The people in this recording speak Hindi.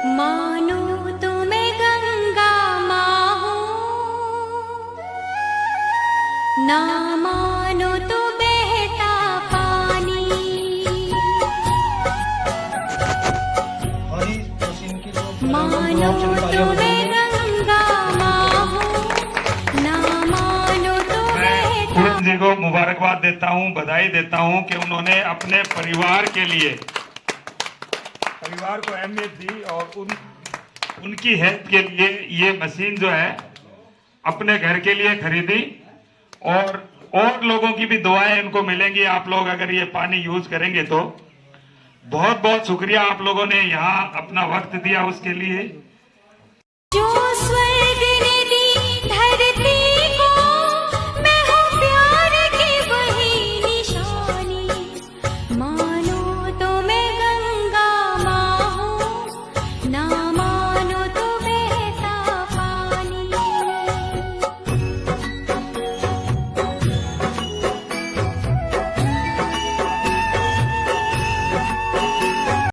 मानो तुम्हें गंगा माँ हो, ना मानो तो बहता पानी। मानो तुम्हें गंगा माँ हो, ना मानो तो बहता। पूरन जी को मुबारकबाद देता हूं, बधाई देता हूं कि उन्होंने अपने परिवार के लिए परिवार को अहमियत दी और उनकी हेल्थ के लिए ये मशीन जो है अपने घर के लिए खरीदी और लोगों की भी दुआएं इनको मिलेंगी। आप लोग अगर ये पानी यूज करेंगे तो बहुत बहुत शुक्रिया आप लोगों ने यहाँ अपना वक्त दिया उसके लिए। जो